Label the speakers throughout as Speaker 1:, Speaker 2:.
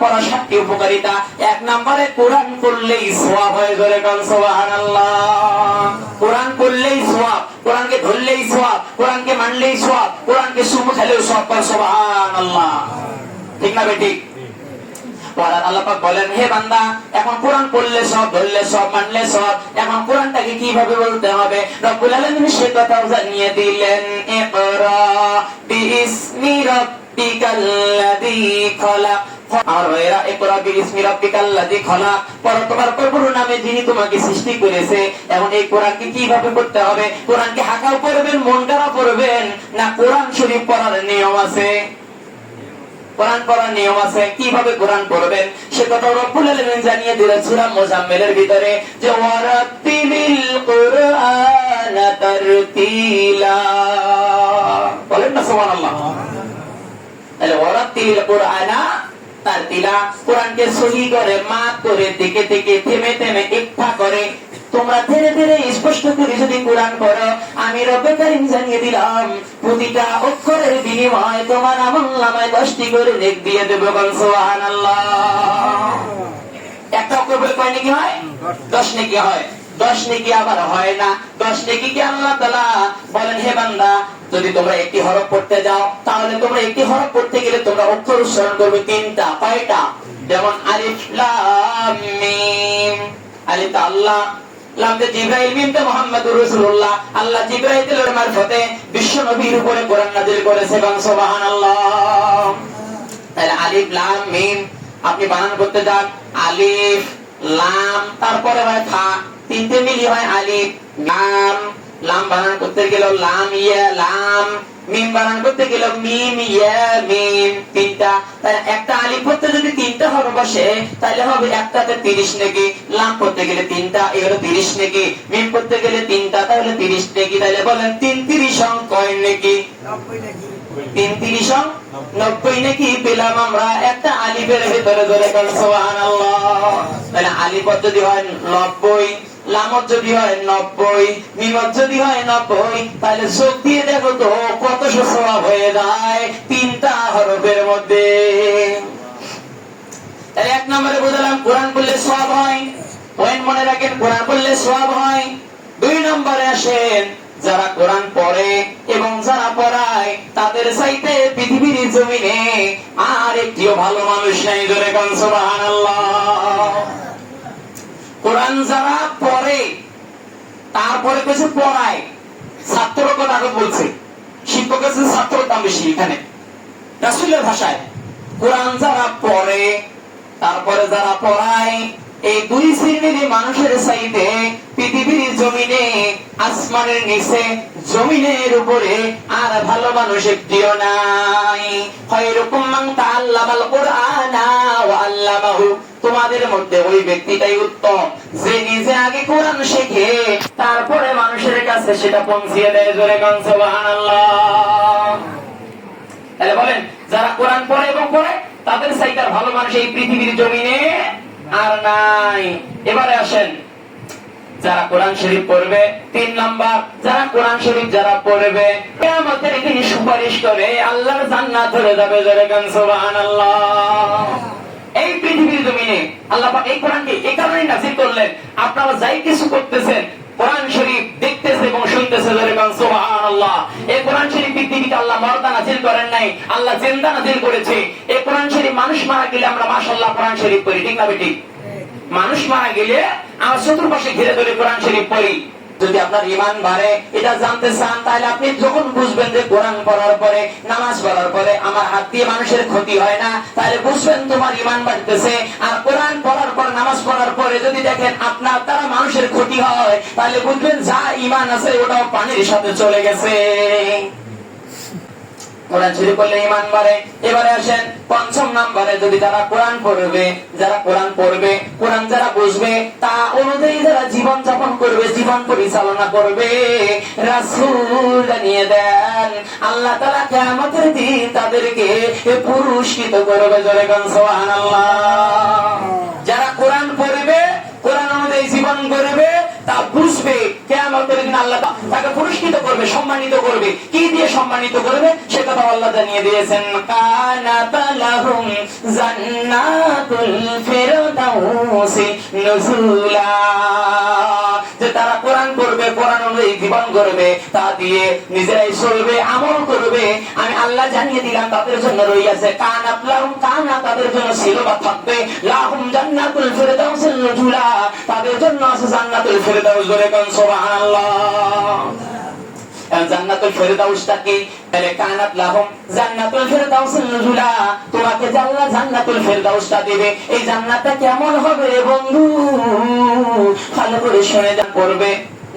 Speaker 1: পড়া 7টি উপকারিতা। 1 নম্বরে কোরআন পড়লেই সওয়াব হয়, জোরে কান সুবহানাল্লাহ। কোরআন পড়লেই সওয়াব, কোরআনকে ধরলেই সওয়াব, কোরআনকে মানলেই সওয়াব, কোরআনকে চুমু খেলেও সওয়াব, সুবহানাল্লাহ। ঠিক না বেঠিক? পড়ার আল্লাহ পাক বলেন, হে বান্দা, এখন কোরআন পড়লে সব, ধরলে সব, মানলে সব। এখন কোরআনটাকে কিভাবে বলতে হবে রব্বুল আলামিন সে কথাও জানিয়ে দিলেন। ইকরা বিইসমি রাব্বিকাল্লাযী খলাক। আমার ভাইরা, ইকরা বিইসমি রাব্বিকাল্লাযী খলাক, পড়ো তোমার প্রভুর নামে যিনি তোমাকে সৃষ্টি করেছে। এখন এই কোরআনকে কিভাবে পড়তে হবে? কোরআনকে হাঁকাও পড়বেন, মন গড়া পড়বেন, না কোরআন শরীফ পড়ার নিয়ম আছে? কোরআন পড়ার নিয়ম আছে। কিভাবে কোরআন পড়বেন সে কথা রব্বুল আলামিন জানিয়ে দিলেন সূরা মুজাম্মিলের ভিতরে, যে ওয়ারাতিলিল কুরআনা তারতিলা। বলেন না সুবহানাল্লাহ। তাহলে ওয়ারাতিলিল কুরআনা তারতিলা, কোরআনকে সহি করে, মাত করে, দিকে দিকে, থেমে থেমে, ইকফা করে তোমরা ধীরে ধীরে স্পষ্ট করে যদি কোরআন পড়ো, আমি রব্বে কারীম জানিয়ে দিলাম প্রতিটা অক্ষরের বিনিময়ে তোমার আমলনামায় 10টি করে নেক দিয়ে দেব। সুবহানাল্লাহ। একটা অক্ষর বলে কয় নেকি হয়? 10 নেকি হয়। 10 নেকি আবার হয় না। 10 নেকি কি আল্লাহ তাআলা বলেন, হে বান্দা, যদি তোমরা একটি হরফ পড়তে যাও, তাহলে তোমরা একটি হরফ পড়তে গেলে তোমরা অক্ষর উচ্চারণ করবে 3টা। কয়টা? যেমন আলিফ লাম মিম। আলিফ আল্লাহ, লামতে জিবরাইল, মিমতে মুহাম্মদুর রাসূলুল্লাহ। আল্লাহ জিবরাইলের মারফতে বিশ্ব নবীর উপরে কোরআন নাযিল করেছে। সুবহানাল্লাহ। তাহলে আলিফ লাম মিম আপনি বানান করতে যান, আলিফ লাম, তারপরে হয় ফা, 3টে মিলি হয় আলিফ লাম। লাম বানান করতে গেল লাম ইয়া লাম, মিম বানান করতে গেল মিম ইয়া মিম, 3টা। তাই একটা আলিফ পড়তে যদি 3টা হরফ বসে, তাহলে হবে একটাতে 30 নেকি। লাম পড়তে গেলে 3টা, এই হলো 30 নেকি। মিম পড়তে গেলে 3টা, তাহলে 30 নেকি। তাহলে বলেন 3 30 কয় নেকি? 3 30 90 নেকি পেলাম আমরা একটা আলিফের ভিতরে। ধরে কোন সুবহানাল্লাহ। তাহলে আলিফ যদি হয় 90, লামত যদি হয় 90, মিমত যদি হয় 90, তাহলে যোগ দিয়ে দেখো তো কত সওয়াব হয়ে যায় 3টা হরফের মধ্যে। তাহলে 1 নম্বরে বুঝলাম কোরআন পড়লে সওয়াব হয়। পয়েন্ট মনে রাখেন, কোরআন পড়লে সওয়াব হয়। 2 নম্বরে আসেন, যারা কোরআন পড়ে এবং যারা পড়ায় তাদের চাইতে পৃথিবীর জমিনে আর একটিও ভালো মানুষ নাই। ধরে কোন সুবহানাল্লাহ। কোরআন যারা পড়ে তারপরে কিছু পড়ায়, ছাত্র কথা আগে বলছে, শিক্ষক আছে, ছাত্রের দাম বেশি। এখানে রাসূলের ভাষায় কোরআন যারা পড়ে তারপরে যারা পড়ায়, এই 2 শ্রেণীর মানুষের চাইতে পৃথিবীর জমিনে, আসমানের নিচে, জমিনের উপরে আর ভালো মানুষ একটিও নাই। খায়রুকুম মান তাআল্লামাল কুরআনা ওয়া আল্লামাহু, তোমাদের মধ্যে ওই ব্যক্তিটাই উত্তম যে নিজে আগে কোরআন শেখে তারপরে মানুষের কাছে সেটা পৌঁছিয়ে দেয়। জোরে কোন সুবহানাল্লাহ। তাহলে বলেন, যারা কোরআন পড়ে এবং পড়ে তাদের চাইতে ভালো মানুষ এই পৃথিবীর জমিনে আর নাই। এবারে আসেন, যারা কোরআন শরীফ পড়বে, 3 নাম্বার, যারা কোরআন শরীফ যারা পড়বে কিয়ামতের দিন সুপারিশ করে আল্লাহর জান্নাত হয়ে যাবে। জোরে কোন সুবহানাল্লাহ। এই পৃথিবীর জমিনে আল্লাহ পাক এই কোরআনকে এই কারণেই নাযিল করলেন, আপনারা যাই কিছু করতেছেন কোরআন শরীফ দেখতেছে এবং শুনতেছে। জোরে কোন সুবহানাল্লাহ। এই কোরআন শরীফ পৃথিবীতে আল্লাহ মর্দা নাযিল করেন নাই, আল্লাহ জিন্দা নাযিল করেছে। এই কোরআন শরীফ মানুষ মারা গেলে আমরা মাশাআল্লাহ কোরআন শরীফ পড়ি, ঠিক না বেঠিক? মানুষ মারা গেলে আমরা চতুর্পাশে ঘিরে ধরে কোরআন শরীফ পড়ি। যদি আপনার ঈমান বাড়ে এটা জানতে চান, তাহলে আপনি যখন বুঝবেন যে কোরআন পড়ার পরে, নামাজ পড়ার পরে আমার হাত দিয়ে মানুষের ক্ষতি হয় না, তাহলে বুঝবেন তোমার ঈমান বাড়তেছে। আর কোরআন পড়ার পর, নামাজ পড়ার পরে যদি দেখেন আপনার দ্বারা মানুষের ক্ষতি হয়, তাহলে বুঝবেন যা ঈমান আছে ওটাও পানির সাথে চলে গেছে। কোরআন শরীফ পড়লে ঈমান বাড়ে। এবারে আসেন 5 নম্বরে, যদি যারা কোরআন পড়বে, যারা কোরআন পড়বে, কোরআন যারা বুঝবে, তা অনুযায়ী যারা জীবন যাপন করবে, জীবন পরিচালনা করবে, রাসূল জানিয়ে দেন আল্লাহ তাআলা কিয়ামতের দিন তাদেরকে পুরস্কৃত করবে। জোরে কোন সুবহানাল্লাহ। যারা কোরআন পড়বে, কোরআন অনুযায়ী জীবন করবে, তা বুঝবে, কিয়ামত কিয়ামতের দিন আল্লাহ তাকে পুরস্কৃত করবে, সম্মানিত করবে। কি দিয়ে সম্মানিত করবে সে কথা আল্লাহ জানিয়ে দিয়েছেন, কানাত লাহুম জান্নাতুল ফিরদাউসি নুজুলা, যে তারা কোরআন পড়বে, কোরআন অনুযায়ী জীবন করবে, তা দিয়ে নিজেরাই চলবে, আমল করবে, আমি আল্লাহ জানিয়ে দিলাম তাদের জন্য রইয়াছে কানাত লাহুম, কানা তাদের জন্য ছিল বা থাকবে, লাহুম জান্নাতুল ফিরদাউসিল নুজুলা, তাদের জন্য আছে জান্নাতুল ফিরদাউস। বলে কোন সুবহানাল্লাহ। জান্নাতুল ফিরদাউসটা কি? তাহলে কানাত লাহুম জান্নাতুল ফিরদাউসিল নুজুলা, তোমাকে আল্লাহ জান্নাতুল ফিরদাউসটা দিবে। এই জান্নাতটা কেমন হবে বন্ধু, ভালো করে শুনে যান, করবে,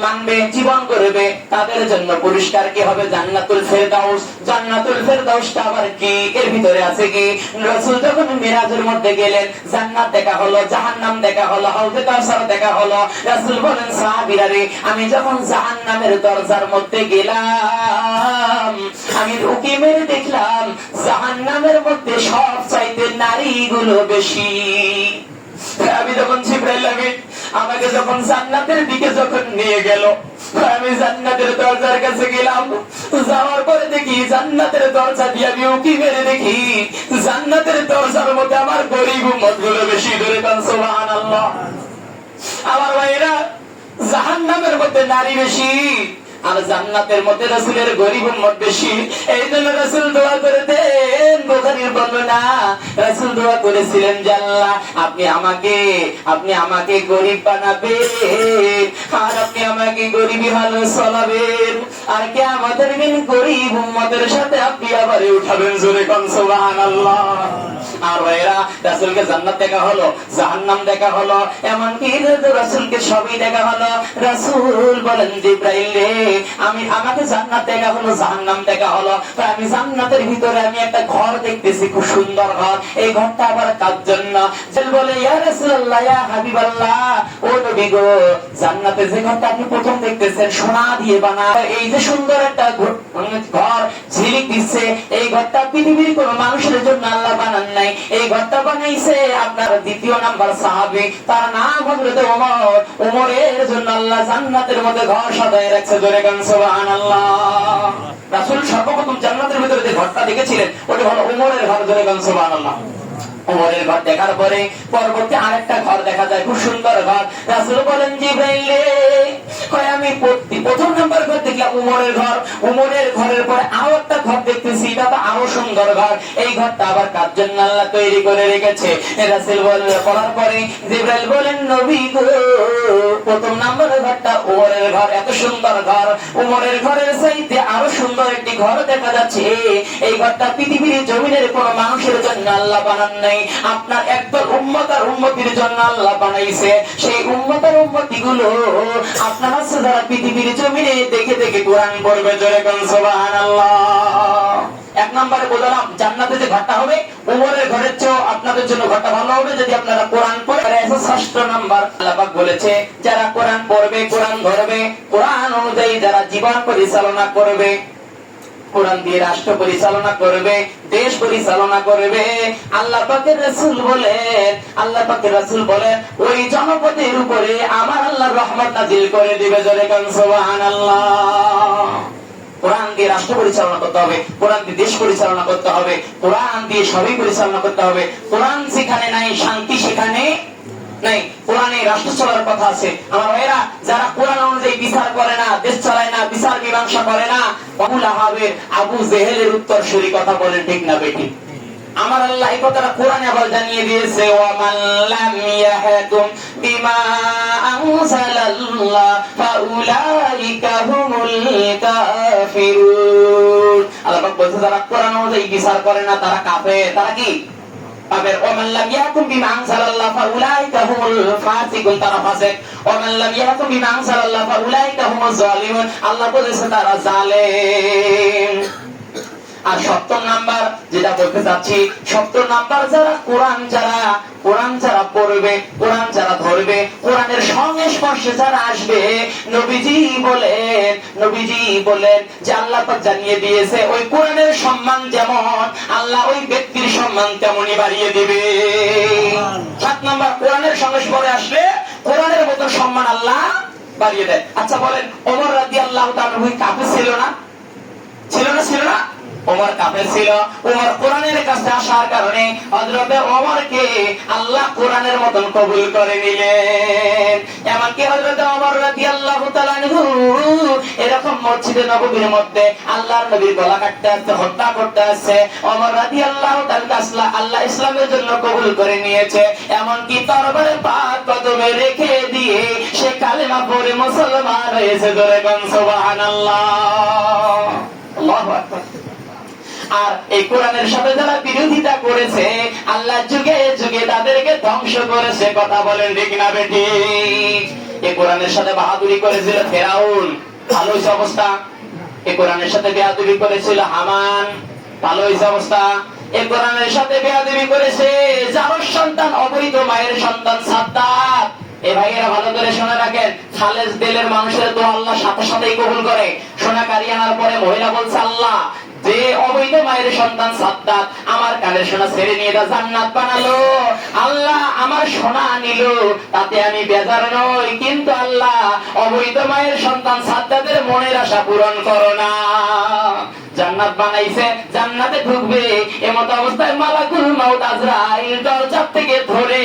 Speaker 1: মানবে, জীবন করবে, তাদের জন্য পুরস্কার কি হবে? জান্নাতুল ফিরদাউস। জান্নাতুল ফিরদাউসটা আবার কি? এর ভিতরে আছে কি? রাসূল যখন মিরাজের মধ্যে গেলেন, জান্নাত দেখা হলো, জাহান্নাম দেখা হলো, হাউজে কাউসার দেখা হলো। রাসূল বলেন, সাহাবীরা রে, আমি যখন জাহান্নামের দরজার মধ্যে গেলাম, আমি উকি মেরে দেখলাম জাহান্নামের মধ্যে সব চাইতে নারীগুলো বেশি। আমি যখন জিবরাইল আমিন আমাকে যখন জান্নাতের দিকে যখন নিয়ে গেল, আমি জান্নাতের দরজার কাছে গেলাম, যাওয়ার পরে দেখি জান্নাতের দরজা দিয়ে আমি উকি মেরে দেখি জান্নাতের দরজার মধ্যে আমার গরীব উম্মত গুলো বেশি। ধরে কান সুবহানাল্লাহ। আমার ভাইরা, জাহান্নামের মধ্যে নারী বেশি আর জান্নাতের মধ্যে রাসূলের গরীব উম্মত বেশি। এই জন্য রাসূল দোয়া করে দেন, বুখারীর বর্ণনা, রাসূল দোয়া করেছিলেন, যে আল্লাহ আপনি আমাকে গরীব বানাবেন, আর আপনি আমাকে গরীবী ভালো চলাবেন, আর কিয়ামতের দিন গরীব উম্মতের সাথে আপনি আবার উঠাবেন। জোরে কোন সুবহানাল্লাহ। আর ভাইরা, রাসূলকে জান্নাত দেখা হলো, জাহান্নাম দেখা হলো, এমনকি রাসূলকে সবই দেখা হলো। রাসূল বলেন, জিবরাইল রে, আমাকে জান্নাত দেখা হলো, জাহান্নাম দেখা হলো, আমি জান্নাতের ভিতরে আমি একটা ঘর দেখতেছি, খুব সুন্দর ঘর। এই ঘরটা আবার কার জন্য? বলে, ইয়া রাসূলুল্লাহ, ইয়া হাবিবাল্লাহ, ও নবী গো, জান্নাতে যে ঘরটা আপনি প্রথম দেখতেছেন সোনা দিয়ে বানানো, এই যে সুন্দর একটা ঘর ঝিলিক দিচ্ছে, এই ঘরটা পৃথিবীর কোন মানুষের জন্য আল্লাহ বানান নাই। এই ঘরটা বানাইছে আপনার দ্বিতীয় নাম্বার সাহাবী, তার নাম হযরত ওমর। ওমরের জন্য আল্লাহ জান্নাতের মধ্যে ঘর সাজায় রাখছে। জোরে গান সুবহানাল্লাহ। রাসূল সর্বপ্রথম জান্নাতের ভিতরে যে ঘরটা দেখেছিলেন ওটা হলো ওমরের ঘর। জোরে গান সুবহানাল্লাহ। ওমরের ঘর দেখার পরে পরবর্তী আরেকটা ঘর দেখা যায়, খুব সুন্দর ঘর। রাসূল বলেন, জিবরাইল রে, আমি প্রথম নাম্বার ঘর দেখলাম ওমরের ঘর, ওমরের ঘরের পরে আরো একটা ঘর দেখতেছি, এটা তো আরো সুন্দর ঘর। এই ঘরটা আবার কার জন্য আল্লাহ তৈরি করে রেখেছে? রাসূল বলার পরে জিবরাইল বলেন, নবী গো, প্রথম নাম্বারের ঘরটা ওমরের ঘর, এত সুন্দর ঘর, ওমরের ঘরের চাইতে আরো সুন্দর একটি ঘর দেখা যাচ্ছে। এই ঘরটা পৃথিবীর জমিনের কোন মানুষের জন্য আল্লাহ বানান নাই, আপনার একদল উম্মত আর উম্মতির জন্য আল্লাহ বানাইছে। সেই উম্মত আর উম্মতি গুলো আপনার আছে যারা পৃথিবীর জমিনে দেখে দেখে কোরআন পড়বে। জোরে কোন সুবহানাল্লাহ। এক নম্বরে বললাম জান্নাতে যে ঘরটা হবে ওমরের ঘরের চেয়েও আপনাদের জন্য ঘরটা ভালো হবে যদি আপনারা কোরআন পড়ে। ষষ্ঠ নাম্বার আল্লাহ পাক বলেছে, যারা কোরআন পড়বে, কোরআন ধরবে, কোরআন অনুযায়ী যারা জীবন পরিচালনা করবে, কোরআন দিয়ে রাষ্ট্র পরিচালনা করবে, দেশ পরিচালনা করবে, আল্লাহ পাকের রাসূল বলেন ওই জনপদের উপরে আমার আল্লাহর রহমত নাযিল করে দিবে। জোরে কান সুবহানাল্লাহ। কোরআন দিয়ে রাষ্ট্র পরিচালনা করতে হবে, কোরআন দিয়ে দেশ পরিচালনা করতে হবে, কোরআন দিয়ে সবই পরিচালনা করতে হবে। কোরআন যেখানে নাই শান্তি সেখানে নাই, কোরআনে রাষ্ট্র চলার কথা আছে। আমার ভাইরা, যারা কোরআন অনুযায়ী বিচার করে না, দেশ চালায় না, বিচার মীমাংসা করে না, আবু লাহাবের, আবু জেহেলের উত্তর সরি কথা বলেন, ঠিক না বেটি? আমার আল্লাহ এই কথাটা কোরআনে আবার জানিয়ে দিয়েছে, ওয়া মান লাম ইয়াহকুম বিমা আনজালাল্লাহ ফাউলাইকা হুমুল কাফিরুন। আল্লাহ পাক বলছে, যারা কোরআন অনুযায়ী বিচার করে না তারা কাফের। তারা কি? কাফের। ওয়া মান লাম ইয়াহকুম বিমা আনজালাল্লাহ ফাউলাইকা হুমুল ফাসিকুন, তারা ফাসিক। ওয়া মান লাম ইয়াহকুম বিমা আনজালাল্লাহ ফাউলাইকা হুমুজ জালিমুন, আল্লাহ বলেছে তারা জালেম। আর সপ্তম নাম্বার যেটা বলতে চাচ্ছি, সপ্তম নাম্বার যারা কোরআন যারা পড়বে, কোরআন যারা ধরবে, কোরআনের সংস্পর্শে যারা আসবে, নবীজি বলেন যে আল্লাহ পাক জানিয়ে দিয়েছে ওই কোরআনের সম্মান যেমন আল্লাহ ওই ব্যক্তির সম্মান তেমনই বাড়িয়ে দিবে। 7 নাম্বার, কোরআনের সংস্পর্শে আসলে কোরআনের মতো সম্মান আল্লাহ বাড়িয়ে দেয়। আচ্ছা বলেন, ওমর রাদিয়াল্লাহু তাআলা কাফের ছিল না? ছিল না? ছিল না? ওমর কাফের ছিল। ওমর কোরআনের কাছে আসার কারণে হযরতে ওমরকে আল্লাহ কোরআনের মতন কবুল করে নিলেন। এমনকি হযরতে ওমর রাদিয়াল্লাহু তাআলা আনহু এরকম মসজিদে নববীর মধ্যে আল্লাহর নবীর গলা কাটতে আসছে, হত্যা করতে আসছে, ওমর রাদিয়াল্লাহু তাআলা আল্লাহ ইসলামের জন্য কবুল করে নিয়েছে। এমনকি তরবারে পাক কদমে রেখে দিয়ে সে কালেমা পড়ে মুসলমান হয়েছে। ধরে বলেন সুবহানাল্লাহ। আল্লাহু আকবার। আর এই কোরআনের সাথে যারা বিরোধিতা করেছে, আল্লাহ যুগে যুগে তাদেরকে ধ্বংস করেছে। কথা বলেন ঠিক না বেঠিক? এই কোরআনের সাথে বাহাদুরি করেছিল ফেরাউন, ভালো হয়েছে অবস্থা। এই কোরআনের সাথে বেয়াদবি করেছিল হামান, ভালো হয়েছে অবস্থা। এই কোরআনের সাথে বেয়াদবি করেছে যার সন্তান অবৈধ মায়ের সন্তান সাদ্দাত। এ ভাইয়েরা ভালো করে শুনে রাখেন, খালেজ দিলের মানুষের তো আল্লাহ সাথে সাথেই কবুল করে। সোনা কারিয়ানার পরে মহিলা বলছে, আল্লাহ যে অবৈধ মায়ের সন্তান সাদ্দাত আমার কানের সোনা ছেড়ে নিয়ে জান্নাত বানালো, আল্লাহ আমার সোনা নিল, তাতে আমি বেজার নই, কিন্তু আল্লাহ অবৈধ মায়ের সন্তান সাদ্দাতের মনের আশা পূরণ করো না। জান্নাত বানাইছে, জান্নাতে ঢুকবে, এমত অবস্থায় মালাকুল মউত আজরাইল দরজা থেকে ধরে